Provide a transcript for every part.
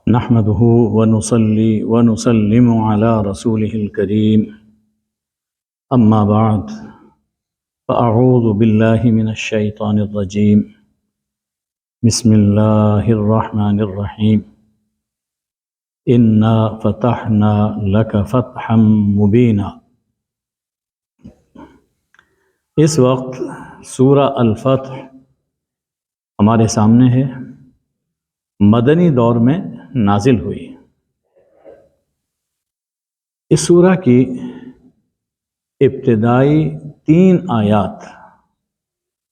نحمده ونصلي ونسلم على رسوله الكريم أما بعد فأعوذ بالله من الشيطان الرجيم بسم الله الرحمن الرحيم إنا فتحنا لك فتحا مبينا۔ اس وقت سورہ الفتح ہمارے سامنے ہے، مدنی دور میں نازل ہوئی۔ اس سورہ کی ابتدائی 3 آیات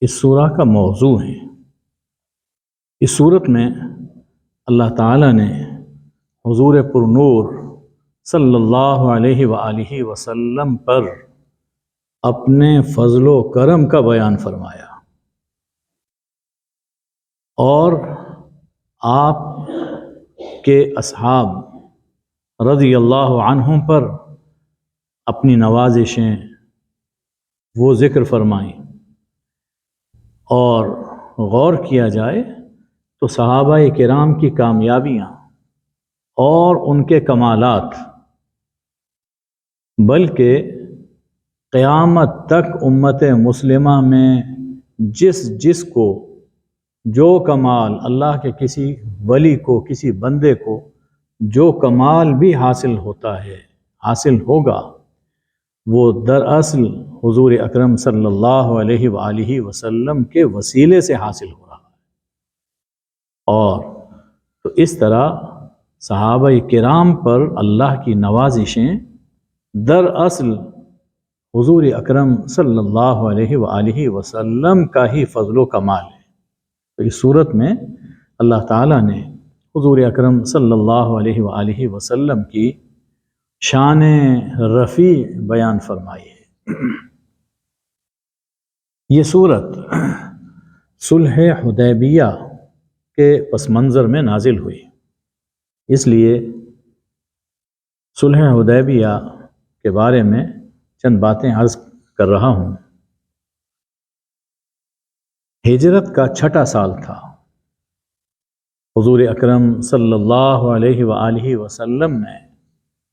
اس سورہ کا موضوع ہیں۔ اس صورت میں اللہ تعالیٰ نے حضور پرنور صلی اللہ علیہ وآلہ وسلم پر اپنے فضل و کرم کا بیان فرمایا اور آپ کے اصحاب رضی اللہ عنہم پر اپنی نوازشیں وہ ذکر فرمائیں، اور غور کیا جائے تو صحابہ کرام کی کامیابیاں اور ان کے کمالات، بلکہ قیامت تک امت مسلمہ میں جس کو جو کمال اللہ کے کسی ولی کو، کسی بندے کو جو کمال بھی حاصل ہوتا ہے، حاصل ہوگا، وہ دراصل حضور اکرم صلی اللہ علیہ وآلہ وسلم کے وسیلے سے حاصل ہو رہا ہے۔ اور تو اس طرح صحابہ کرام پر اللہ کی نوازشیں دراصل حضور اکرم صلی اللہ علیہ وآلہ وسلم کا ہی فضل و کمال ہے۔ تو اس صورت میں اللہ تعالیٰ نے حضور اکرم صلی اللہ علیہ وآلہ وسلم کی شان رفیع بیان فرمائی ہے۔ یہ صورت صلح حدیبیہ کے پس منظر میں نازل ہوئی، اس لیے صلح حدیبیہ کے بارے میں چند باتیں عرض کر رہا ہوں۔ ہجرت کا 6واں سال تھا۔ حضور اکرم صلی اللہ علیہ وآلہ وسلم نے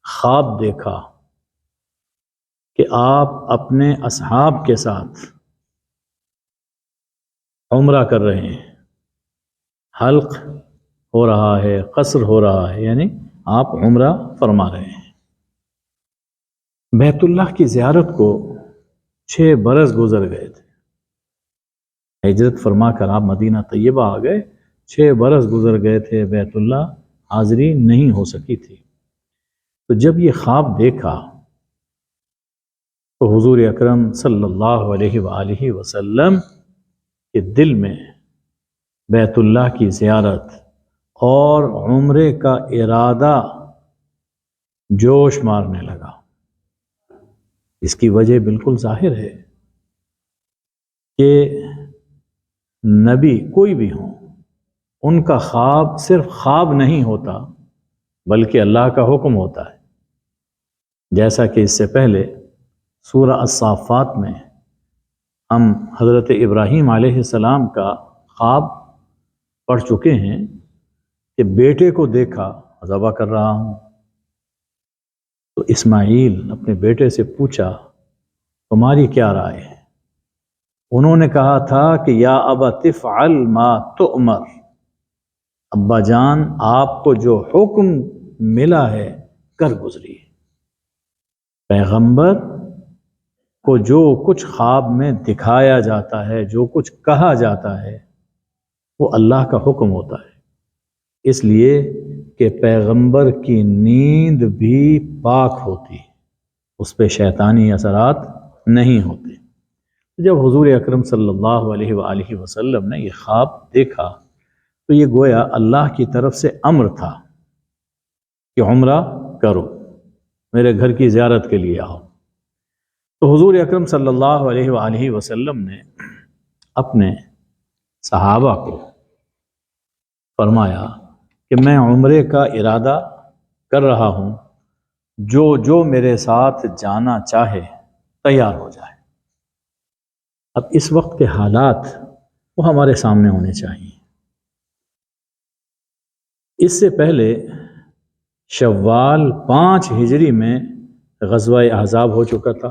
خواب دیکھا کہ آپ اپنے اصحاب کے ساتھ عمرہ کر رہے ہیں، حلق ہو رہا ہے، قصر ہو رہا ہے، یعنی آپ عمرہ فرما رہے ہیں۔ بیت اللہ کی زیارت کو 6 برس گزر گئے تھے۔ ہجرت فرما کر آپ مدینہ طیبہ آ گئے، 6 برس گزر گئے تھے، بیت اللہ حاضری نہیں ہو سکی تھی۔ تو جب یہ خواب دیکھا تو حضور اکرم صلی اللہ علیہ وآلہ وسلم کے دل میں بیت اللہ کی زیارت اور عمرے کا ارادہ جوش مارنے لگا۔ اس کی وجہ بالکل ظاہر ہے کہ نبی کوئی بھی ہوں، ان کا خواب صرف خواب نہیں ہوتا بلکہ اللہ کا حکم ہوتا ہے۔ جیسا کہ اس سے پہلے سورہ الصافات میں ہم حضرت ابراہیم علیہ السلام کا خواب پڑھ چکے ہیں کہ بیٹے کو دیکھا ذبح کر رہا ہوں، تو اسماعیل اپنے بیٹے سے پوچھا تمہاری کیا رائے ہے؟ انہوں نے کہا تھا کہ یا ابت افعل ما تؤمر، ابا جان آپ کو جو حکم ملا ہے کر گزریے۔ پیغمبر کو جو کچھ خواب میں دکھایا جاتا ہے، جو کچھ کہا جاتا ہے، وہ اللہ کا حکم ہوتا ہے، اس لیے کہ پیغمبر کی نیند بھی پاک ہوتی، اس پہ شیطانی اثرات نہیں ہوتے۔ جب حضور اکرم صلی اللہ علیہ وآلہ وسلم نے یہ خواب دیکھا تو یہ گویا اللہ کی طرف سے امر تھا کہ عمرہ کرو، میرے گھر کی زیارت کے لیے آؤ۔ تو حضور اکرم صلی اللہ علیہ وآلہ وسلم نے اپنے صحابہ کو فرمایا کہ میں عمرے کا ارادہ کر رہا ہوں، جو میرے ساتھ جانا چاہے تیار ہو جائے۔ اب اس وقت کے حالات وہ ہمارے سامنے ہونے چاہیے۔ اس سے پہلے شوال 5 ہجری میں غزوہ احزاب ہو چکا تھا،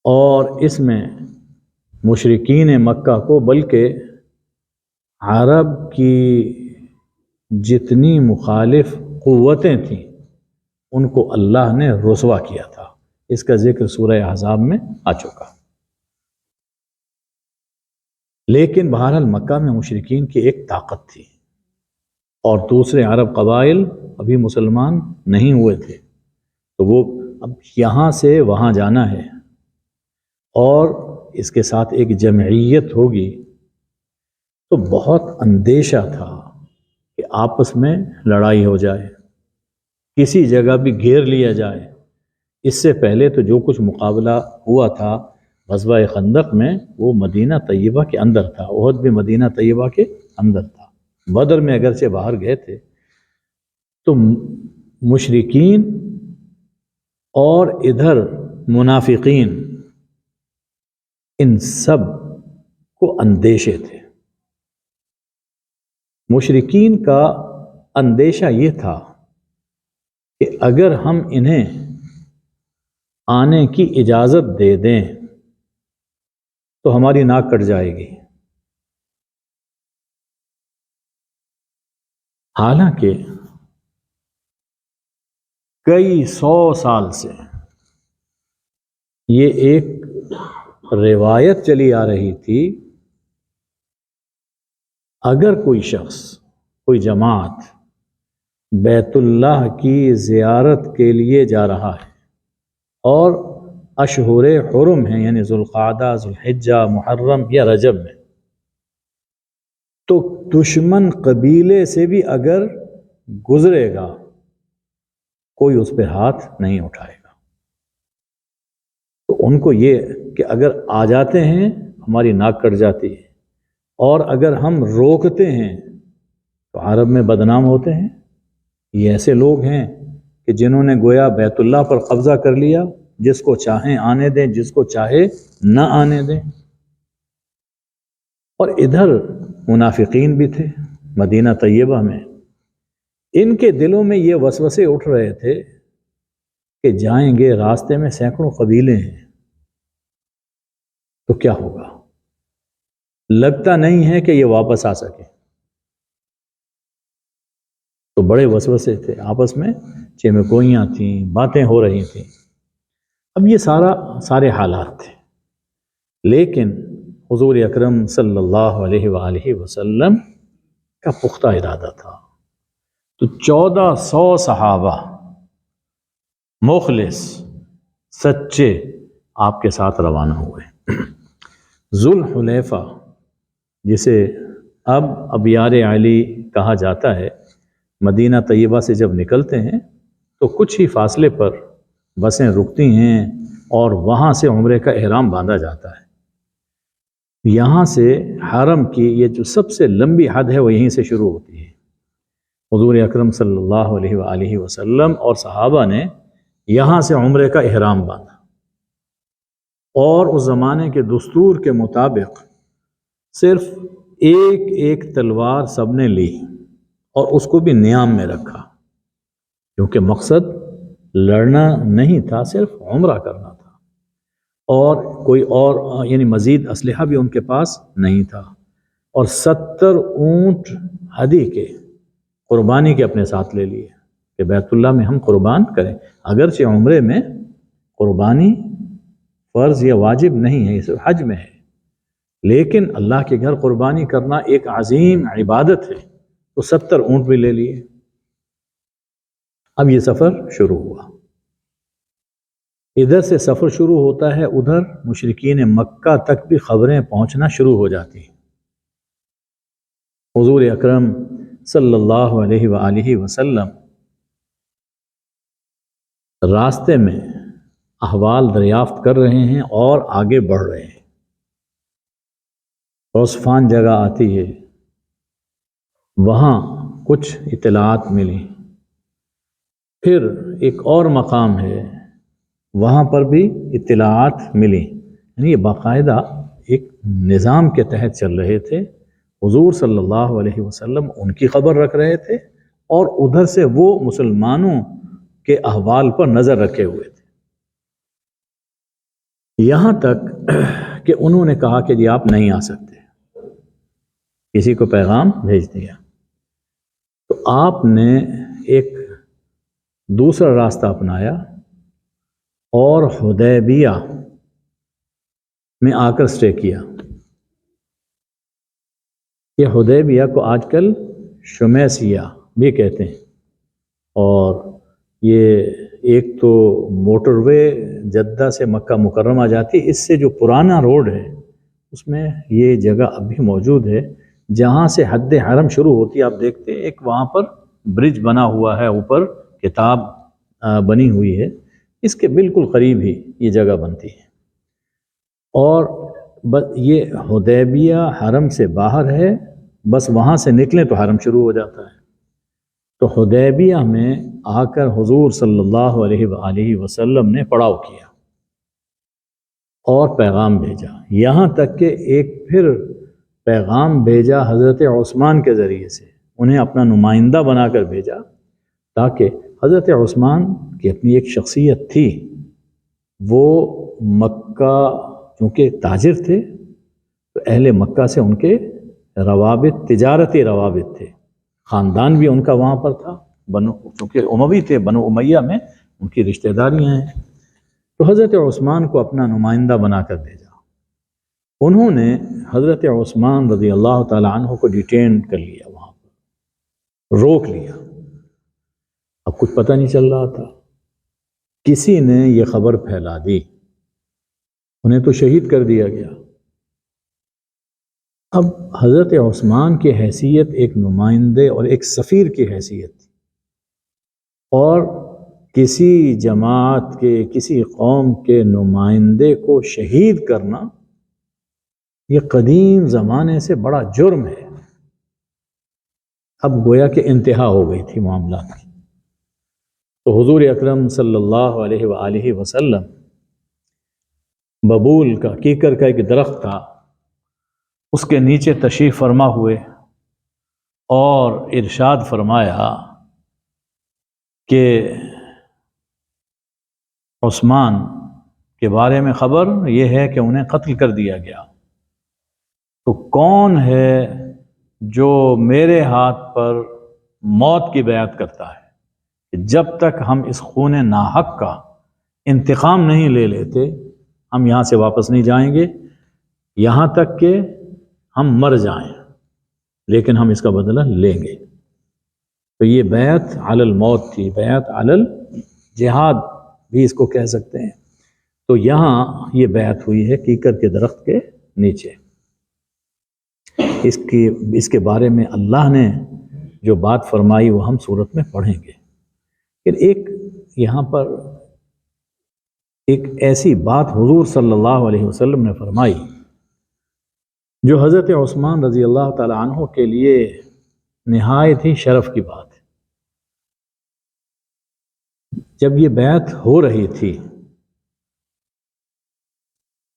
اور اس میں مشرکین مکہ کو بلکہ عرب کی جتنی مخالف قوتیں تھیں ان کو اللہ نے رسوا کیا تھا۔ اس کا ذکر سورہ احزاب میں آ چکا۔ لیکن بہرحال مکہ میں مشرکین کی ایک طاقت تھی، اور دوسرے عرب قبائل ابھی مسلمان نہیں ہوئے تھے، تو وہ اب یہاں سے وہاں جانا ہے، اور اس کے ساتھ ایک جمعیت ہوگی، تو بہت اندیشہ تھا کہ آپس میں لڑائی ہو جائے، کسی جگہ بھی گھیر لیا جائے۔ اس سے پہلے تو جو کچھ مقابلہ ہوا تھا غزوہ خندق میں، وہ مدینہ طیبہ کے اندر تھا، احد بھی مدینہ طیبہ کے اندر تھا۔ بدر میں اگرچہ باہر گئے تھے، تو مشرکین اور ادھر منافقین ان سب کو اندیشے تھے۔ مشرکین کا اندیشہ یہ تھا کہ اگر ہم انہیں آنے کی اجازت دے دیں تو ہماری ناک کٹ جائے گی۔ حالانکہ کئی 100 سال سے یہ ایک روایت چلی آ رہی تھی، اگر کوئی شخص، کوئی جماعت بیت اللہ کی زیارت کے لیے جا رہا ہے اور اشہر حرم ہیں، یعنی ذوالقعدہ، ذوالحجہ، محرم یا رجب میں، تو دشمن قبیلے سے بھی اگر گزرے گا کوئی اس پہ ہاتھ نہیں اٹھائے گا۔ تو ان کو یہ کہ اگر آ جاتے ہیں ہماری ناک کٹ جاتی ہے، اور اگر ہم روکتے ہیں تو عرب میں بدنام ہوتے ہیں۔ یہ ایسے لوگ ہیں کہ جنہوں نے گویا بیت اللہ پر قبضہ کر لیا، جس کو چاہیں آنے دیں، جس کو چاہے نہ آنے دیں۔ اور ادھر منافقین بھی تھے مدینہ طیبہ میں، ان کے دلوں میں یہ وسوسے اٹھ رہے تھے کہ جائیں گے، راستے میں سینکڑوں قبیلے ہیں، تو کیا ہوگا؟ لگتا نہیں ہے کہ یہ واپس آ سکے۔ تو بڑے وسوسے تھے، آپس میں چمگوئیاں تھیں، باتیں ہو رہی تھیں۔ اب یہ سارے حالات تھے، لیکن حضور اکرم صلی اللہ علیہ وآلہ وسلم کا پختہ ارادہ تھا۔ تو 1400 صحابہ مخلص سچے آپ کے ساتھ روانہ ہوئے۔ ذوالحلیفہ، جسے اب ابیار علی کہا جاتا ہے، مدینہ طیبہ سے جب نکلتے ہیں تو کچھ ہی فاصلے پر بسیں رکتی ہیں، اور وہاں سے عمرے کا احرام باندھا جاتا ہے۔ یہاں سے حرم کی یہ جو سب سے لمبی حد ہے وہ یہیں سے شروع ہوتی ہے۔ حضور اکرم صلی اللہ علیہ وآلہ وسلم اور صحابہ نے یہاں سے عمرے کا احرام باندھا، اور اس زمانے کے دستور کے مطابق صرف ایک تلوار سب نے لی، اور اس کو بھی نیام میں رکھا، کیونکہ مقصد لڑنا نہیں تھا، صرف عمرہ کرنا تھا، اور کوئی اور یعنی مزید اسلحہ بھی ان کے پاس نہیں تھا۔ اور 70 اونٹ ہدی کے، قربانی کے اپنے ساتھ لے لیے کہ بیت اللہ میں ہم قربان کریں۔ اگرچہ عمرے میں قربانی فرض یا واجب نہیں ہے، یہ صرف حج میں ہے، لیکن اللہ کے گھر قربانی کرنا ایک عظیم عبادت ہے، تو 70 اونٹ بھی لے لیے۔ اب یہ سفر شروع ہوا، ادھر سے سفر شروع ہوتا ہے، ادھر مشرکین مکہ تک بھی خبریں پہنچنا شروع ہو جاتی ہیں۔ حضور اکرم صلی اللہ علیہ وآلہ وسلم راستے میں احوال دریافت کر رہے ہیں اور آگے بڑھ رہے ہیں۔ عصفان جگہ آتی ہے، وہاں کچھ اطلاعات ملی، پھر ایک اور مقام ہے، وہاں پر بھی اطلاعات ملی، یعنی یہ باقاعدہ ایک نظام کے تحت چل رہے تھے، حضور صلی اللہ علیہ وسلم ان کی خبر رکھ رہے تھے اور ادھر سے وہ مسلمانوں کے احوال پر نظر رکھے ہوئے تھے، یہاں تک کہ انہوں نے کہا کہ جی آپ نہیں آ سکتے، کسی کو پیغام بھیج دیا۔ تو آپ نے ایک دوسرا راستہ اپنایا اور حدیبیہ میں آ کر سٹے کیا۔ یہ حدیبیہ کو آج کل شمیسیہ بھی کہتے ہیں، اور یہ ایک تو موٹر وے جدہ سے مکہ مکرمہ جاتی ہے، اس سے جو پرانا روڈ ہے اس میں یہ جگہ اب بھی موجود ہے، جہاں سے حد حرم شروع ہوتی ہے۔ آپ دیکھتے ہیں ایک وہاں پر برج بنا ہوا ہے، اوپر کتاب بنی ہوئی ہے، اس کے بالکل قریب ہی یہ جگہ بنتی ہے، اور بس یہ حدیبیہ حرم سے باہر ہے، بس وہاں سے نکلیں تو حرم شروع ہو جاتا ہے۔ تو حدیبیہ میں آ کر حضور صلی اللہ علیہ وآلہ وسلم نے پڑاؤ کیا اور پیغام بھیجا، یہاں تک کہ ایک پھر پیغام بھیجا حضرت عثمان کے ذریعے سے، انہیں اپنا نمائندہ بنا کر بھیجا، تاکہ حضرت عثمان کی اپنی ایک شخصیت تھی، وہ مکہ چونکہ تاجر تھے تو اہل مکہ سے ان کے روابط، تجارتی روابط تھے، خاندان بھی ان کا وہاں پر تھا، چونکہ اموی تھے، بنو امیہ میں ان کی رشتہ داریاں ہیں، تو حضرت عثمان کو اپنا نمائندہ بنا کر بھیجا۔ انہوں نے حضرت عثمان رضی اللہ تعالی عنہ کو ڈیٹین کر لیا، وہاں پر روک لیا، اب کچھ پتہ نہیں چل رہا تھا، کسی نے یہ خبر پھیلا دی، انہیں تو شہید کر دیا گیا۔ اب حضرت عثمان کی حیثیت ایک نمائندے اور ایک سفیر کی حیثیت تھی، اور کسی جماعت کے، کسی قوم کے نمائندے کو شہید کرنا یہ قدیم زمانے سے بڑا جرم ہے۔ اب گویا کہ انتہا ہو گئی تھی معاملات کی۔ تو حضور اکرم صلی اللہ علیہ وآلہ وسلم ببول کا، کیکر کا ایک درخت تھا، اس کے نیچے تشریف فرما ہوئے اور ارشاد فرمایا کہ عثمان کے بارے میں خبر یہ ہے کہ انہیں قتل کر دیا گیا، تو کون ہے جو میرے ہاتھ پر موت کی بیعت کرتا ہے کہ جب تک ہم اس خون ناحق کا انتقام نہیں لے لیتے ہم یہاں سے واپس نہیں جائیں گے، یہاں تک کہ ہم مر جائیں، لیکن ہم اس کا بدلہ لیں گے۔ تو یہ بیعت علی الموت تھی، بیعت علی الجہاد بھی اس کو کہہ سکتے ہیں۔ تو یہاں یہ بیعت ہوئی ہے کیکر کے درخت کے نیچے۔ اس کے بارے میں اللہ نے جو بات فرمائی وہ ہم سورت میں پڑھیں گے۔ پھر ایک یہاں پر ایک ایسی بات حضور صلی اللہ علیہ وسلم نے فرمائی جو حضرت عثمان رضی اللہ تعالی عنہ کے لیے نہایت ہی شرف کی بات ہے۔ جب یہ بیعت ہو رہی تھی،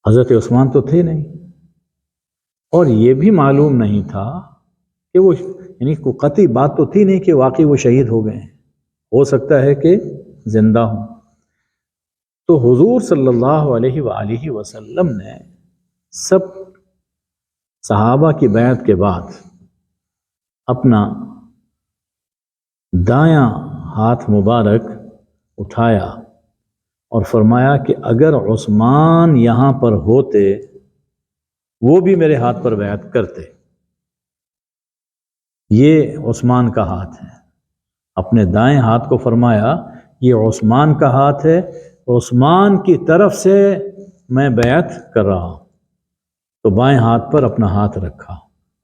حضرت عثمان تو تھے نہیں، اور یہ بھی معلوم نہیں تھا کہ وہ، یعنی کوئی قطعی بات تو تھی نہیں کہ واقعی وہ شہید ہو گئے ہیں، ہو سکتا ہے کہ زندہ ہوں۔ تو حضور صلی اللہ علیہ وآلہ وسلم نے سب صحابہ کی بیعت کے بعد اپنا دایاں ہاتھ مبارک اٹھایا اور فرمایا کہ اگر عثمان یہاں پر ہوتے وہ بھی میرے ہاتھ پر بیعت کرتے۔ یہ عثمان کا ہاتھ ہے، اپنے دائیں ہاتھ کو فرمایا یہ عثمان کا ہاتھ ہے، عثمان کی طرف سے میں بیعت کر رہا ہوں۔ تو بائیں ہاتھ پر اپنا ہاتھ رکھا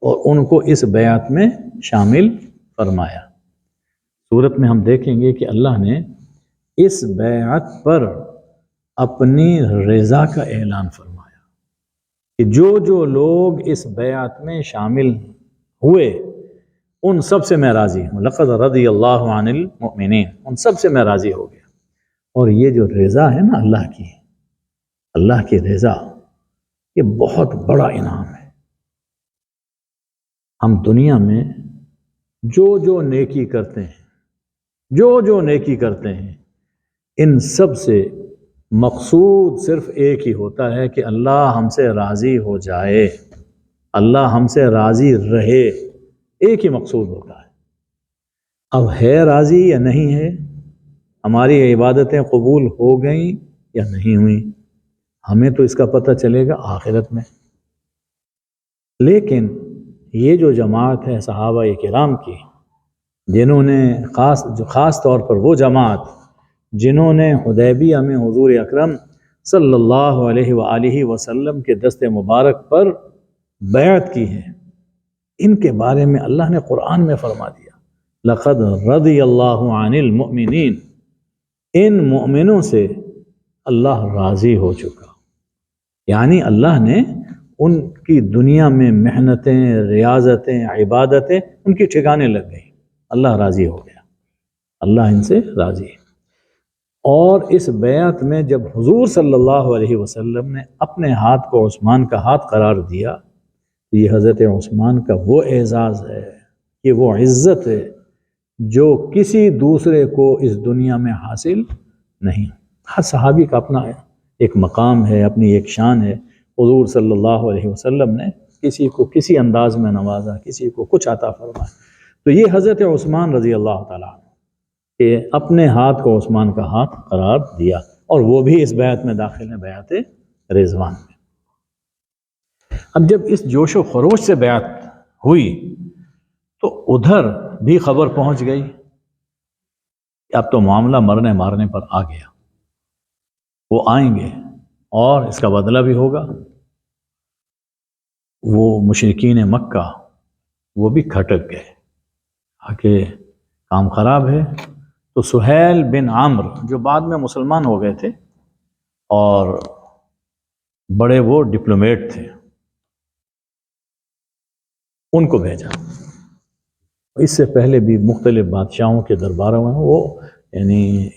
اور ان کو اس بیعت میں شامل فرمایا۔ سورت میں ہم دیکھیں گے کہ اللہ نے اس بیعت پر اپنی رضا کا اعلان فرمایا کہ جو لوگ اس بیعت میں شامل ہوئے ان سب سے میں راضی ہوں، لقد رضی اللہ عن المؤمنین، ان سب سے میں راضی ہو گیا۔ اور یہ جو رضا ہے نا اللہ کی رضا، یہ بہت بڑا انعام ہے۔ ہم دنیا میں جو نیکی کرتے ہیں، جو نیکی کرتے ہیں، ان سب سے مقصود صرف ایک ہی ہوتا ہے کہ اللہ ہم سے راضی ہو جائے، اللہ ہم سے راضی رہے، ایک ہی مقصود ہوتا ہے۔ اب ہے راضی یا نہیں ہے، ہماری عبادتیں قبول ہو گئیں یا نہیں ہوئیں، ہمیں تو اس کا پتہ چلے گا آخرت میں۔ لیکن یہ جو جماعت ہے صحابہ کرام کی، جنہوں نے خاص طور پر وہ جماعت جنہوں نے حدیبیہ میں حضور اکرم صلی اللہ علیہ وآلہ وسلم کے دست مبارک پر بیعت کی ہے، ان کے بارے میں اللہ نے قرآن میں فرما دیا، لقد رضی اللہ عن المؤمنین، ان مؤمنوں سے اللہ راضی ہو چکا، یعنی اللہ نے ان کی دنیا میں محنتیں، ریاضتیں، عبادتیں ان کی ٹھکانے لگ گئی، اللہ راضی ہو گیا، اللہ ان سے راضی ہے۔ اور اس بیعت میں جب حضور صلی اللہ علیہ وسلم نے اپنے ہاتھ کو عثمان کا ہاتھ قرار دیا، یہ حضرت عثمان کا وہ اعزاز ہے، یہ وہ عزت ہے جو کسی دوسرے کو اس دنیا میں حاصل نہیں۔ ہر صحابی کا اپنا ایک مقام ہے، اپنی ایک شان ہے۔ حضور صلی اللہ علیہ وسلم نے کسی کو کسی انداز میں نوازا، کسی کو کچھ عطا فرمایا، تو یہ حضرت عثمان رضی اللہ تعالیٰ عنہ کہ اپنے ہاتھ کو عثمان کا ہاتھ قرار دیا، اور وہ بھی اس بیعت میں داخل ہیں، بیعت رضوان میں۔ اب جب اس جوش و خروش سے بیعت ہوئی تو ادھر بھی خبر پہنچ گئی کہ اب تو معاملہ مرنے مارنے پر آ گیا، وہ آئیں گے اور اس کا بدلہ بھی ہوگا۔ وہ مشرکین مکہ وہ بھی کھٹک گئے کہ کام خراب ہے۔ تو سہیل بن عمرو جو بعد میں مسلمان ہو گئے تھے اور بڑے وہ ڈپلومیٹ تھے، ان کو بھیجا۔ اس سے پہلے بھی مختلف بادشاہوں کے درباروں میں وہ یعنی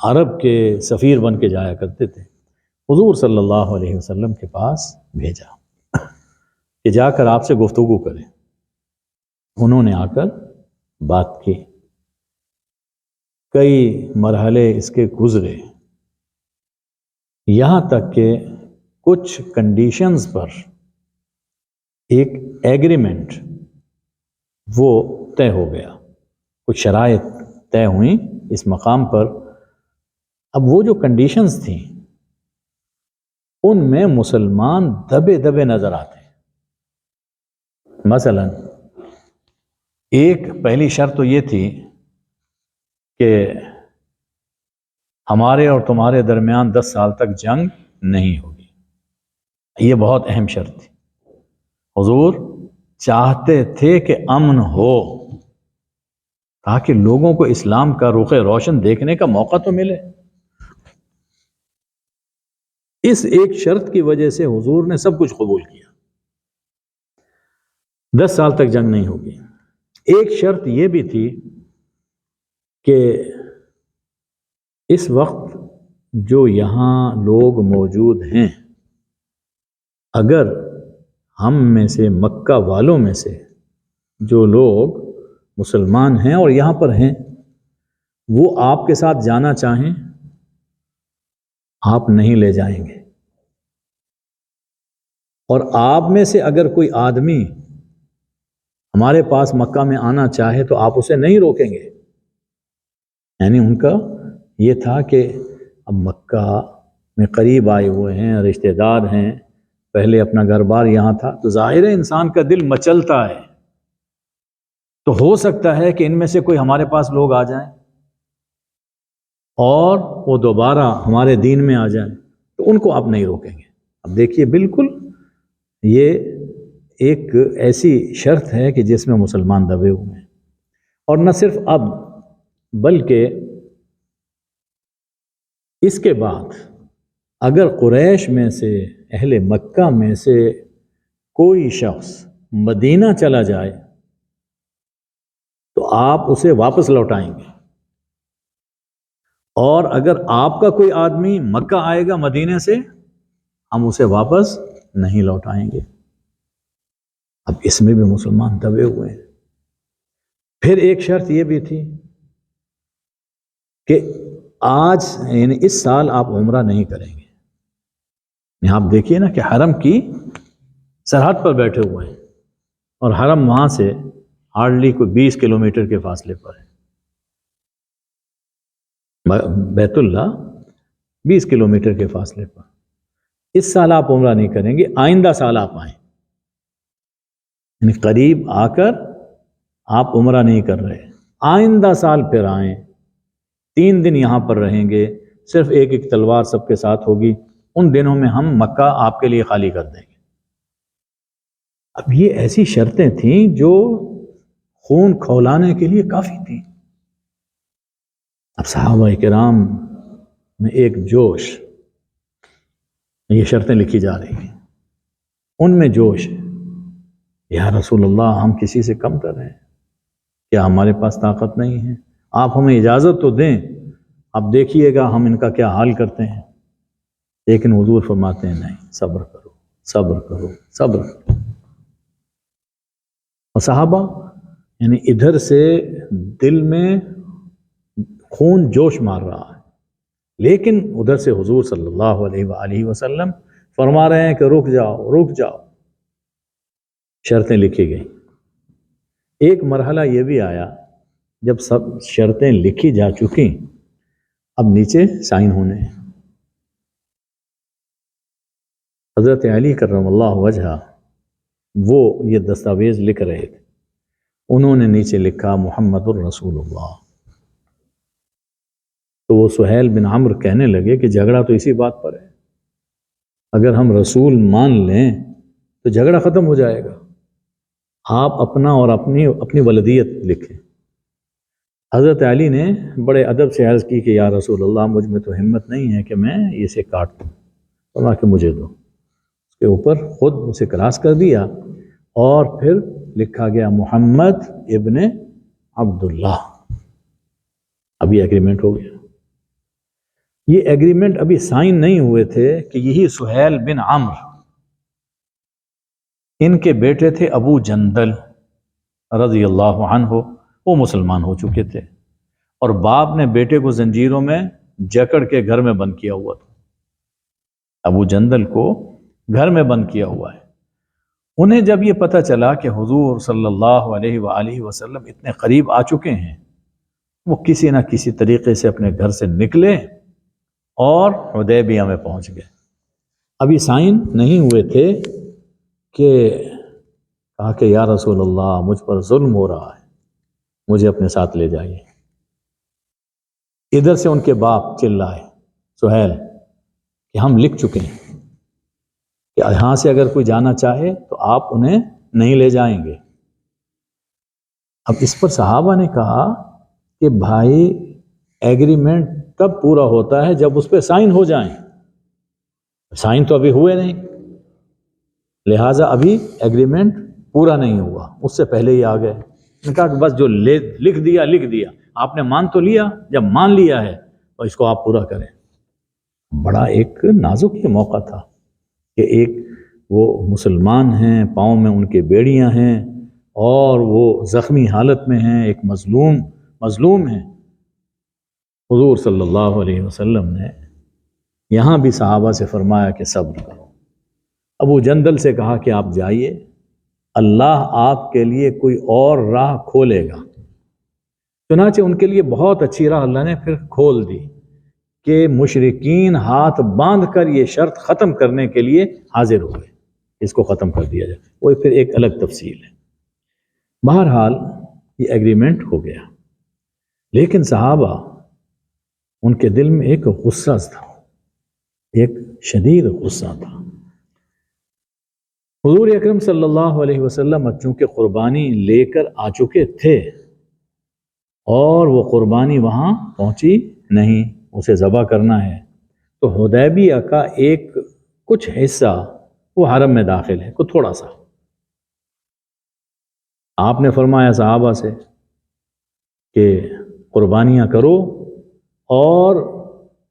عرب کے سفیر بن کے جایا کرتے تھے، حضور صلی اللہ علیہ وسلم کے پاس بھیجا کہ جا کر آپ سے گفتگو کریں۔ انہوں نے آ کر بات کی، کئی مرحلے اس کے گزرے، یہاں تک کہ کچھ کنڈیشنز پر ایک ایگریمنٹ وہ طے ہو گیا، کچھ شرائط طے ہوئیں اس مقام پر۔ اب وہ جو کنڈیشنز تھیں ان میں مسلمان دبے دبے نظر آتے ہیں۔ مثلا ایک پہلی شرط تو یہ تھی کہ ہمارے اور تمہارے درمیان 10 سال تک جنگ نہیں ہوگی، یہ بہت اہم شرط تھی۔ حضور چاہتے تھے کہ امن ہو تاکہ لوگوں کو اسلام کا رخ روشن دیکھنے کا موقع تو ملے۔ اس ایک شرط کی وجہ سے حضور نے سب کچھ قبول کیا، 10 سال تک جنگ نہیں ہوگی۔ ایک شرط یہ بھی تھی کہ اس وقت جو یہاں لوگ موجود ہیں، اگر ہم میں سے مکہ والوں میں سے جو لوگ مسلمان ہیں اور یہاں پر ہیں وہ آپ کے ساتھ جانا چاہیں، آپ نہیں لے جائیں گے، اور آپ میں سے اگر کوئی آدمی ہمارے پاس مکہ میں آنا چاہے تو آپ اسے نہیں روکیں گے۔ یعنی ان کا یہ تھا کہ اب مکہ میں قریب آئے ہوئے ہیں، رشتہ دار ہیں، پہلے اپنا گھر بار یہاں تھا، تو ظاہر ہے انسان کا دل مچلتا ہے، تو ہو سکتا ہے کہ ان میں سے کوئی ہمارے پاس لوگ آ جائیں اور وہ دوبارہ ہمارے دین میں آ جائیں، تو ان کو آپ نہیں روکیں گے۔ اب دیکھیے بالکل یہ ایک ایسی شرط ہے کہ جس میں مسلمان دبے ہوئے ہیں، اور نہ صرف اب بلکہ اس کے بعد اگر قریش میں سے، اہل مکہ میں سے کوئی شخص مدینہ چلا جائے تو آپ اسے واپس لوٹائیں گے، اور اگر آپ کا کوئی آدمی مکہ آئے گا مدینے سے، ہم اسے واپس نہیں لوٹائیں گے۔ اب اس میں بھی مسلمان دبے ہوئے ہیں۔ پھر ایک شرط یہ بھی تھی کہ آج یعنی اس سال آپ عمرہ نہیں کریں گے۔ آپ دیکھیے نا کہ حرم کی سرحد پر بیٹھے ہوئے ہیں اور حرم وہاں سے ہارڈلی کوئی 20 کلومیٹر کے فاصلے پر ہے، بیت اللہ 20 کلومیٹر کے فاصلے پر۔ اس سال آپ عمرہ نہیں کریں گے، آئندہ سال آپ آئیں، یعنی قریب آ کر آپ عمرہ نہیں کر رہے، آئندہ سال پھر آئیں، 3 دن یہاں پر رہیں گے، صرف ایک ایک تلوار سب کے ساتھ ہوگی، ان دنوں میں ہم مکہ آپ کے لیے خالی کر دیں گے۔ اب یہ ایسی شرطیں تھیں جو خون کھولانے کے لیے کافی تھیں۔ اب صحابہ کرام میں ایک جوش، یہ شرطیں لکھی جا رہی ہیں، ان میں جوش ہے، یا رسول اللہ ہم کسی سے کم تر ہیں، کیا ہمارے پاس طاقت نہیں ہے؟ آپ ہمیں اجازت تو دیں، اب دیکھیے گا ہم ان کا کیا حال کرتے ہیں۔ لیکن حضور فرماتے ہیں نہیں، صبر کرو، صبر کرو، صبر کرو۔ اور صحابہ یعنی ادھر سے دل میں خون جوش مار رہا ہے، لیکن ادھر سے حضور صلی اللہ علیہ وآلہ وسلم فرما رہے ہیں کہ رک جاؤ، رک جاؤ۔ شرطیں لکھی گئیں۔ ایک مرحلہ یہ بھی آیا جب سب شرطیں لکھی جا چکی، اب نیچے سائن ہونے ہیں۔ حضرت علی کرم اللہ وجہہ وہ یہ دستاویز لکھ رہے تھے، انہوں نے نیچے لکھا محمد الرسول اللہ۔ تو وہ سہیل بن عمرو کہنے لگے کہ جھگڑا تو اسی بات پر ہے، اگر ہم رسول مان لیں تو جھگڑا ختم ہو جائے گا، آپ اپنا اور اپنی ولدیت لکھیں۔ حضرت علی نے بڑے ادب سے عرض کی کہ یا رسول اللہ مجھ میں تو ہمت نہیں ہے کہ میں اسے کاٹ دوں، فرمایا کہ مجھے دو۔ اس کے اوپر خود اسے کراس کر دیا اور پھر لکھا گیا محمد ابن عبداللہ۔ اب یہ ایگریمنٹ ہو گیا۔ یہ ایگریمنٹ ابھی سائن نہیں ہوئے تھے کہ یہی سہیل بن عمرو، ان کے بیٹے تھے ابو جندل رضی اللہ عنہ، وہ مسلمان ہو چکے تھے، اور باپ نے بیٹے کو زنجیروں میں جکڑ کے گھر میں بند کیا ہوا تھا، ابو جندل کو گھر میں بند کیا ہوا ہے۔ انہیں جب یہ پتہ چلا کہ حضور صلی اللہ علیہ وآلہ وسلم اتنے قریب آ چکے ہیں، وہ کسی نہ کسی طریقے سے اپنے گھر سے نکلے اور حدیبیہ میں پہنچ گئے۔ ابھی سائن نہیں ہوئے تھے کہ کہا کہ یا رسول اللہ مجھ پر ظلم ہو رہا ہے، مجھے اپنے ساتھ لے جائیے۔ ادھر سے ان کے باپ چلائے سہیل کہ ہم لکھ چکے ہیں کہ یہاں سے اگر کوئی جانا چاہے تو آپ انہیں نہیں لے جائیں گے۔ اب اس پر صحابہ نے کہا کہ بھائی ایگریمنٹ تب پورا ہوتا ہے جب اس پہ سائن ہو جائیں، سائن تو ابھی ہوئے نہیں، لہٰذا ابھی ایگریمنٹ پورا نہیں ہوا، اس سے پہلے ہی آ گئے۔ نے کہا کہ بس جو لکھ دیا لکھ دیا، آپ نے مان تو لیا، جب مان لیا ہے تو اس کو آپ پورا کریں۔ بڑا ایک نازک یہ موقع تھا کہ ایک وہ مسلمان ہیں، پاؤں میں ان کے بیڑیاں ہیں اور وہ زخمی حالت میں ہیں، ایک مظلوم ہیں۔ حضور صلی اللہ علیہ وسلم نے یہاں بھی صحابہ سے فرمایا کہ صبر کرو۔ ابو جندل سے کہا کہ آپ جائیے، اللہ آپ کے لیے کوئی اور راہ کھولے گا۔ چنانچہ ان کے لیے بہت اچھی راہ اللہ نے پھر کھول دی کہ مشرکین ہاتھ باندھ کر یہ شرط ختم کرنے کے لیے حاضر ہوئے، اس کو ختم کر دیا جائے، وہ پھر ایک الگ تفصیل ہے۔ بہرحال یہ ایگریمنٹ ہو گیا، لیکن صحابہ ان کے دل میں ایک غصہ تھا، ایک شدید غصہ تھا۔ حضور اکرم صلی اللہ علیہ وسلم چونکہ قربانی لے کر آ چکے تھے اور وہ قربانی وہاں پہنچی نہیں، اسے ذبح کرنا ہے، تو حدیبیہ کا ایک کچھ حصہ وہ حرم میں داخل ہے، کچھ تھوڑا سا۔ آپ نے فرمایا صحابہ سے کہ قربانیاں کرو اور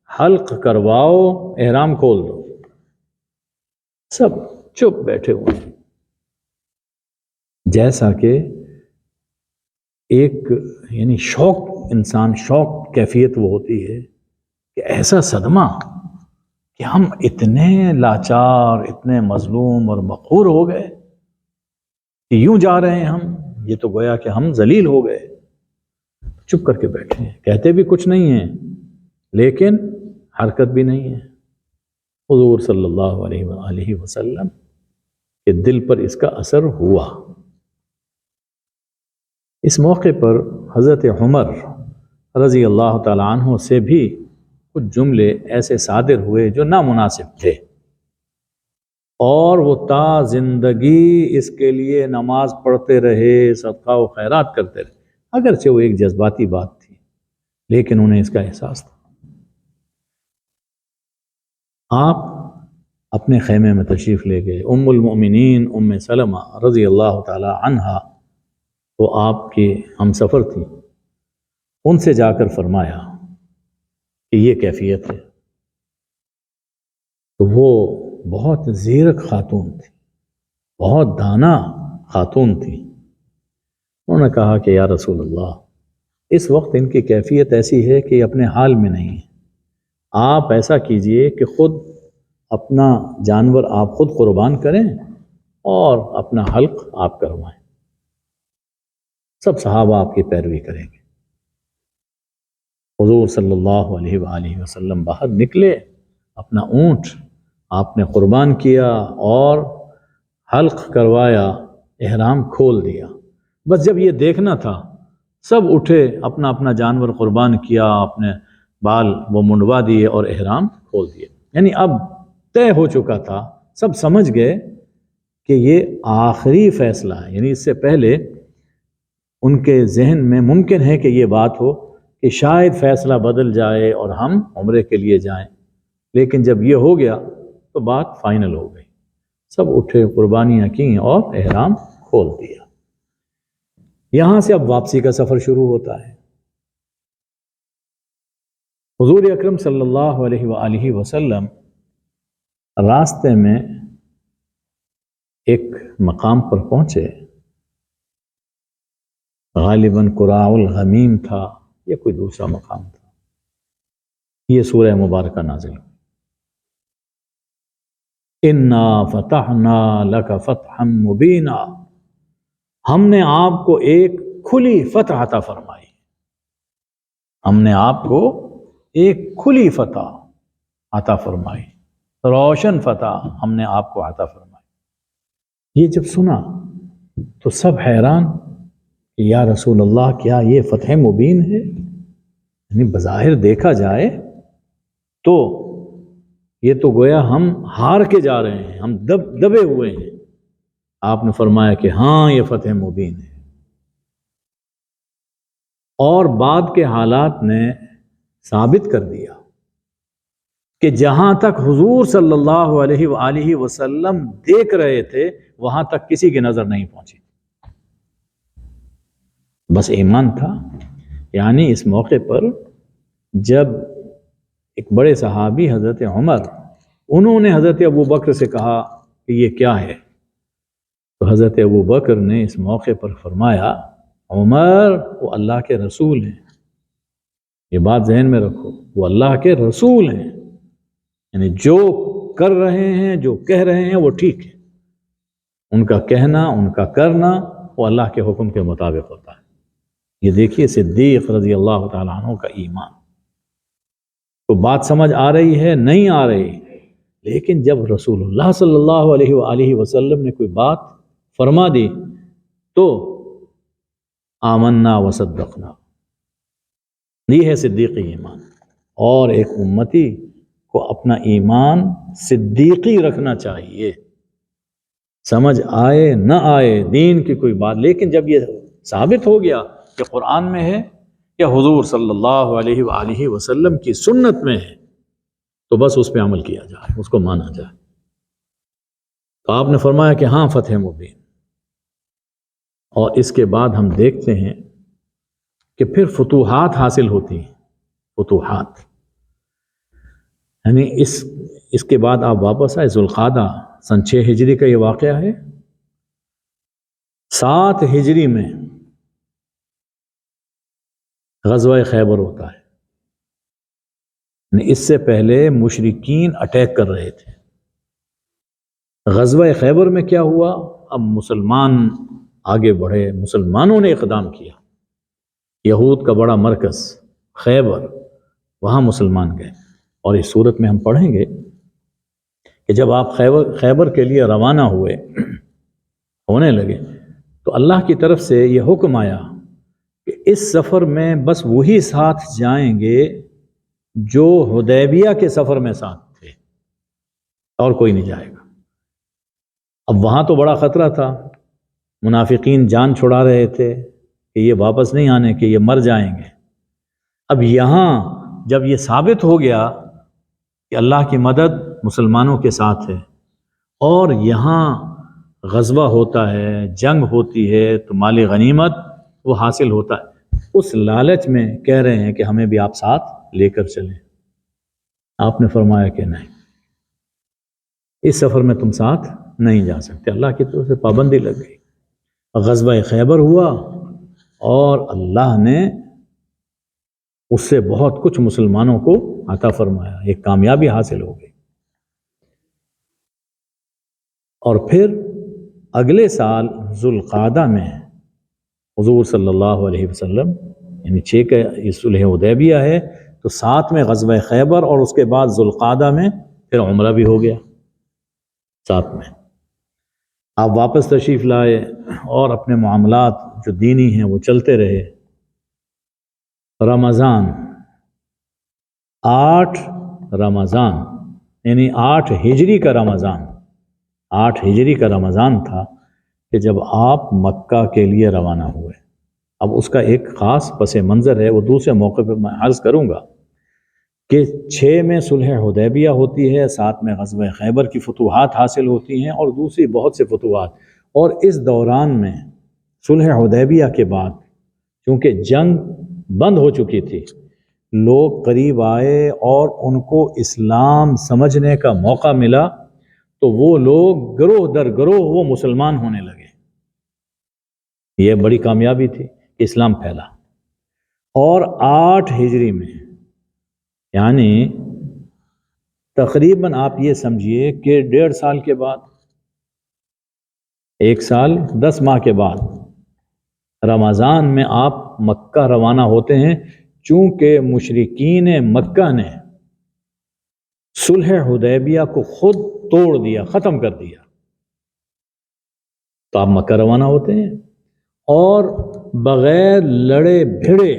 حلق کرواؤ، احرام کھول دو۔ سب چپ بیٹھے ہوئے، جیسا کہ ایک یعنی شوق، انسان شوق کیفیت وہ ہوتی ہے کہ ایسا صدمہ کہ ہم اتنے لاچار، اتنے مظلوم اور مقہور ہو گئے کہ یوں جا رہے ہیں ہم، یہ تو گویا کہ ہم ذلیل ہو گئے. چپ کر کے بیٹھے ہیں، کہتے بھی کچھ نہیں ہیں لیکن حرکت بھی نہیں ہے. حضور صلی اللہ علیہ وآلہ وسلم کے دل پر اس کا اثر ہوا. اس موقع پر حضرت عمر رضی اللہ تعالیٰ عنہ سے بھی کچھ جملے ایسے صادر ہوئے جو نامناسب تھے، اور وہ تا زندگی اس کے لیے نماز پڑھتے رہے، صدقہ و خیرات کرتے رہے، اگرچہ وہ ایک جذباتی بات تھی لیکن انہیں اس کا احساس تھا. آپ اپنے خیمے میں تشریف لے گئے. ام المؤمنین ام سلمہ رضی اللہ تعالی عنہا وہ آپ کی ہم سفر تھی، ان سے جا کر فرمایا کہ یہ کیفیت ہے. تو وہ بہت زیرک خاتون تھی، بہت دانا خاتون تھی. انہوں نے کہا کہ یا رسول اللہ، اس وقت ان کی کیفیت ایسی ہے کہ یہ اپنے حال میں نہیں ہے. آپ ایسا کیجئے کہ خود اپنا جانور آپ خود قربان کریں اور اپنا حلق آپ کروائیں، سب صحابہ آپ کی پیروی کریں گے. حضور صلی اللہ علیہ وآلہ وسلم باہر نکلے، اپنا اونٹ آپ نے قربان کیا اور حلق کروایا، احرام کھول دیا. بس جب یہ دیکھنا تھا سب اٹھے، اپنا اپنا جانور قربان کیا، اپنے بال وہ منڈوا دیے اور احرام کھول دیے. یعنی اب طے ہو چکا تھا، سب سمجھ گئے کہ یہ آخری فیصلہ ہے. یعنی اس سے پہلے ان کے ذہن میں ممکن ہے کہ یہ بات ہو کہ شاید فیصلہ بدل جائے اور ہم عمرے کے لیے جائیں، لیکن جب یہ ہو گیا تو بات فائنل ہو گئی. سب اٹھے، قربانیاں کیں اور احرام کھول دیا. یہاں سے اب واپسی کا سفر شروع ہوتا ہے. حضور اکرم صلی اللہ علیہ وآلہ وسلم راستے میں ایک مقام پر پہنچے، غالباً قراء الغمیم تھا یا کوئی دوسرا مقام تھا. یہ سورہ مبارکہ نازل ہوئی، انا فتحنا لک فتحا مبینا، ہم نے آپ کو ایک کھلی فتح عطا فرمائی. ہم نے آپ کو ایک کھلی فتح عطا فرمائی، روشن فتح ہم نے آپ کو عطا فرمائی. یہ جب سنا تو سب حیران کہ یا رسول اللہ، کیا یہ فتح مبین ہے؟ یعنی بظاہر دیکھا جائے تو یہ تو گویا ہم ہار کے جا رہے ہیں، ہم دبے ہوئے ہیں. آپ نے فرمایا کہ ہاں یہ فتح مبین ہے. اور بعد کے حالات نے ثابت کر دیا کہ جہاں تک حضور صلی اللہ علیہ وآلہ وسلم دیکھ رہے تھے وہاں تک کسی کی نظر نہیں پہنچی، بس ایمان تھا. یعنی اس موقع پر جب ایک بڑے صحابی حضرت عمر، انہوں نے حضرت ابو بکر سے کہا کہ یہ کیا ہے، تو حضرت ابو بکر نے اس موقع پر فرمایا، عمر وہ اللہ کے رسول ہیں. یہ بات ذہن میں رکھو، وہ اللہ کے رسول ہیں. یعنی جو کر رہے ہیں، جو کہہ رہے ہیں وہ ٹھیک ہے. ان کا کہنا، ان کا کرنا وہ اللہ کے حکم کے مطابق ہوتا ہے. یہ دیکھیے صدیق رضی اللہ تعالیٰ عنہ کا ایمان. تو بات سمجھ آ رہی ہے؟ نہیں آ رہی، لیکن جب رسول اللہ صلی اللہ علیہ وآلہ وسلم نے کوئی بات فرما دی تو آمنا وصدقنا. یہ ہے صدیقی ایمان. اور ایک امتی کو اپنا ایمان صدیقی رکھنا چاہیے، سمجھ آئے نہ آئے دین کی کوئی بات، لیکن جب یہ ثابت ہو گیا کہ قرآن میں ہے یا حضور صلی اللہ علیہ وآلہ وسلم کی سنت میں ہے تو بس اس پہ عمل کیا جائے، اس کو مانا جائے. تو آپ نے فرمایا کہ ہاں فتح مبین. اور اس کے بعد ہم دیکھتے ہیں کہ پھر فتوحات حاصل ہوتی ہیں. فتوحات یعنی اس کے بعد آپ واپس آئے. ذوالقعدہ سن 6 ہجری کا یہ واقعہ ہے. 7 ہجری میں غزوہ خیبر ہوتا ہے. اس سے پہلے مشرکین اٹیک کر رہے تھے. غزوہ خیبر میں کیا ہوا؟ اب مسلمان آگے بڑھے، مسلمانوں نے اقدام کیا. یہود کا بڑا مرکز خیبر، وہاں مسلمان گئے. اور اس صورت میں ہم پڑھیں گے کہ جب آپ خیبر کے لیے روانہ ہونے لگے تو اللہ کی طرف سے یہ حکم آیا کہ اس سفر میں بس وہی ساتھ جائیں گے جو حدیبیہ کے سفر میں ساتھ تھے، اور کوئی نہیں جائے گا. اب وہاں تو بڑا خطرہ تھا، منافقین جان چھڑا رہے تھے کہ یہ واپس نہیں آنے، کہ یہ مر جائیں گے. اب یہاں جب یہ ثابت ہو گیا کہ اللہ کی مدد مسلمانوں کے ساتھ ہے، اور یہاں غزوہ ہوتا ہے، جنگ ہوتی ہے، تو مال غنیمت وہ حاصل ہوتا ہے، اس لالچ میں کہہ رہے ہیں کہ ہمیں بھی آپ ساتھ لے کر چلیں. آپ نے فرمایا کہ نہیں، اس سفر میں تم ساتھ نہیں جا سکتے. اللہ کی طرف سے پابندی لگ گئی. غزوہ خیبر ہوا اور اللہ نے اس سے بہت کچھ مسلمانوں کو عطا فرمایا، ایک کامیابی حاصل ہو گئی. اور پھر اگلے سال ذوالقعدہ میں حضور صلی اللہ علیہ وسلم، یعنی 6 کا یہ صلح حدیبیہ ہے، تو 7 میں غزوہ خیبر، اور اس کے بعد ذوالقعدہ میں پھر عمرہ بھی ہو گیا. 7 میں آپ واپس تشریف لائے اور اپنے معاملات جو دینی ہیں وہ چلتے رہے. رمضان 8 رمضان یعنی 8 ہجری کا رمضان، 8 ہجری کا رمضان تھا کہ جب آپ مکہ کے لیے روانہ ہوئے. اب اس کا ایک خاص پس منظر ہے، وہ دوسرے موقع پہ میں عرض کروں گا کہ 6 میں صلح حدیبیہ ہوتی ہے، 7 میں غزوہ خیبر کی فتوحات حاصل ہوتی ہیں، اور دوسری بہت سے فتوحات. اور اس دوران میں صلح حدیبیہ کے بعد چونکہ جنگ بند ہو چکی تھی، لوگ قریب آئے اور ان کو اسلام سمجھنے کا موقع ملا، تو وہ لوگ گروہ در گروہ وہ مسلمان ہونے لگے. یہ بڑی کامیابی تھی کہ اسلام پھیلا. اور 8 ہجری میں، یعنی تقریباً آپ یہ سمجھیے کہ 1.5 سال کے بعد، 1 سال 10 ماہ کے بعد رمضان میں آپ مکہ روانہ ہوتے ہیں. چونکہ مشرکین مکہ نے صلح حدیبیہ کو خود توڑ دیا، ختم کر دیا، تو آپ مکہ روانہ ہوتے ہیں، اور بغیر لڑے بھیڑے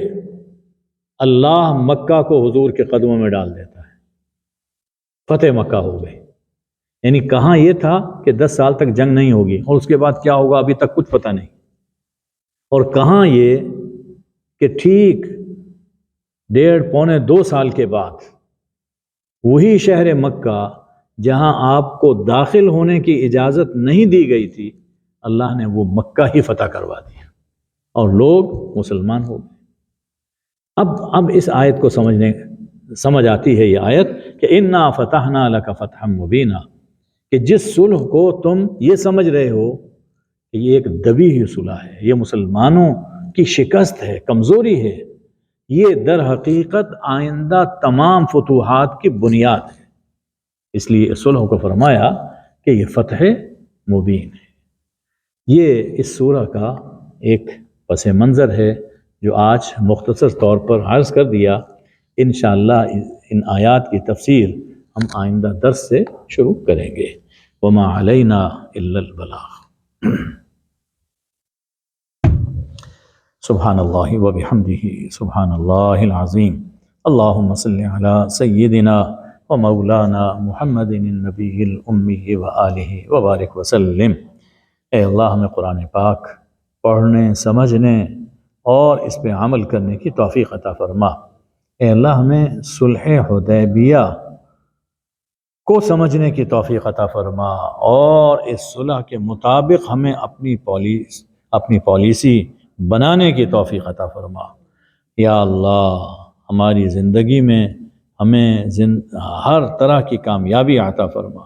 اللہ مکہ کو حضور کے قدموں میں ڈال دیتا ہے. فتح مکہ ہو گئی. یعنی کہاں یہ تھا کہ 10 سال تک جنگ نہیں ہوگی، اور اس کے بعد کیا ہوگا ابھی تک کچھ پتہ نہیں. اور کہاں یہ کہ ٹھیک 1.5 پونے 2 سال کے بعد وہی شہر مکہ جہاں آپ کو داخل ہونے کی اجازت نہیں دی گئی تھی، اللہ نے وہ مکہ ہی فتح کروا دیا اور لوگ مسلمان ہو گئے. اب اس آیت کو سمجھ آتی ہے یہ آیت کہ انا فتحنا لک فتحا مبینا، کہ جس صلح کو تم یہ سمجھ رہے ہو کہ یہ ایک دبی ہوئی صلح ہے، یہ مسلمانوں کی شکست ہے، کمزوری ہے، یہ در حقیقت آئندہ تمام فتوحات کی بنیاد ہے. اس لیے اس صلح کو فرمایا کہ یہ فتح مبین ہے. یہ اس سورہ کا ایک پس منظر ہے جو آج مختصر طور پر عرض کر دیا. انشاءاللہ ان آیات کی تفسیر ہم آئندہ درس سے شروع کریں گے. وما علینا الا البلاغ. سبحان اللہ وبحمدہ سبحان اللہ العظیم. اللہم صلی علی سیدنا و مولانا محمد النبی الامی وآلہ وبارک وسلم. اے اللہ ہمیں قرآن پاک پڑھنے، سمجھنے اور اس پہ عمل کرنے کی توفیق عطا فرما. اے اللہ ہمیں صلح حدیبیہ کو سمجھنے کی توفیق عطا فرما، اور اس صلح کے مطابق ہمیں اپنی پالیسی بنانے کی توفیق عطا فرما. یا اللہ ہماری زندگی میں ہمیں ہر طرح کی کامیابی عطا فرما.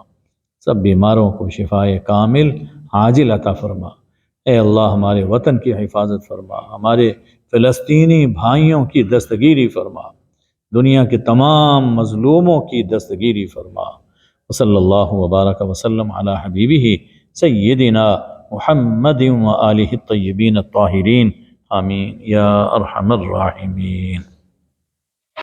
سب بیماروں کو شفائے کامل عاجل عطا فرما. اے اللہ ہمارے وطن کی حفاظت فرما، ہمارے فلسطینی بھائیوں کی دستگیری فرما، دنیا کے تمام مظلوموں کی دستگیری فرما۔ وصلی اللہ وبارک وسلم علی حبیبہ سیدنا محمد و آلہ الطیبین الطاہرین، آمین یا ارحم الراحمین۔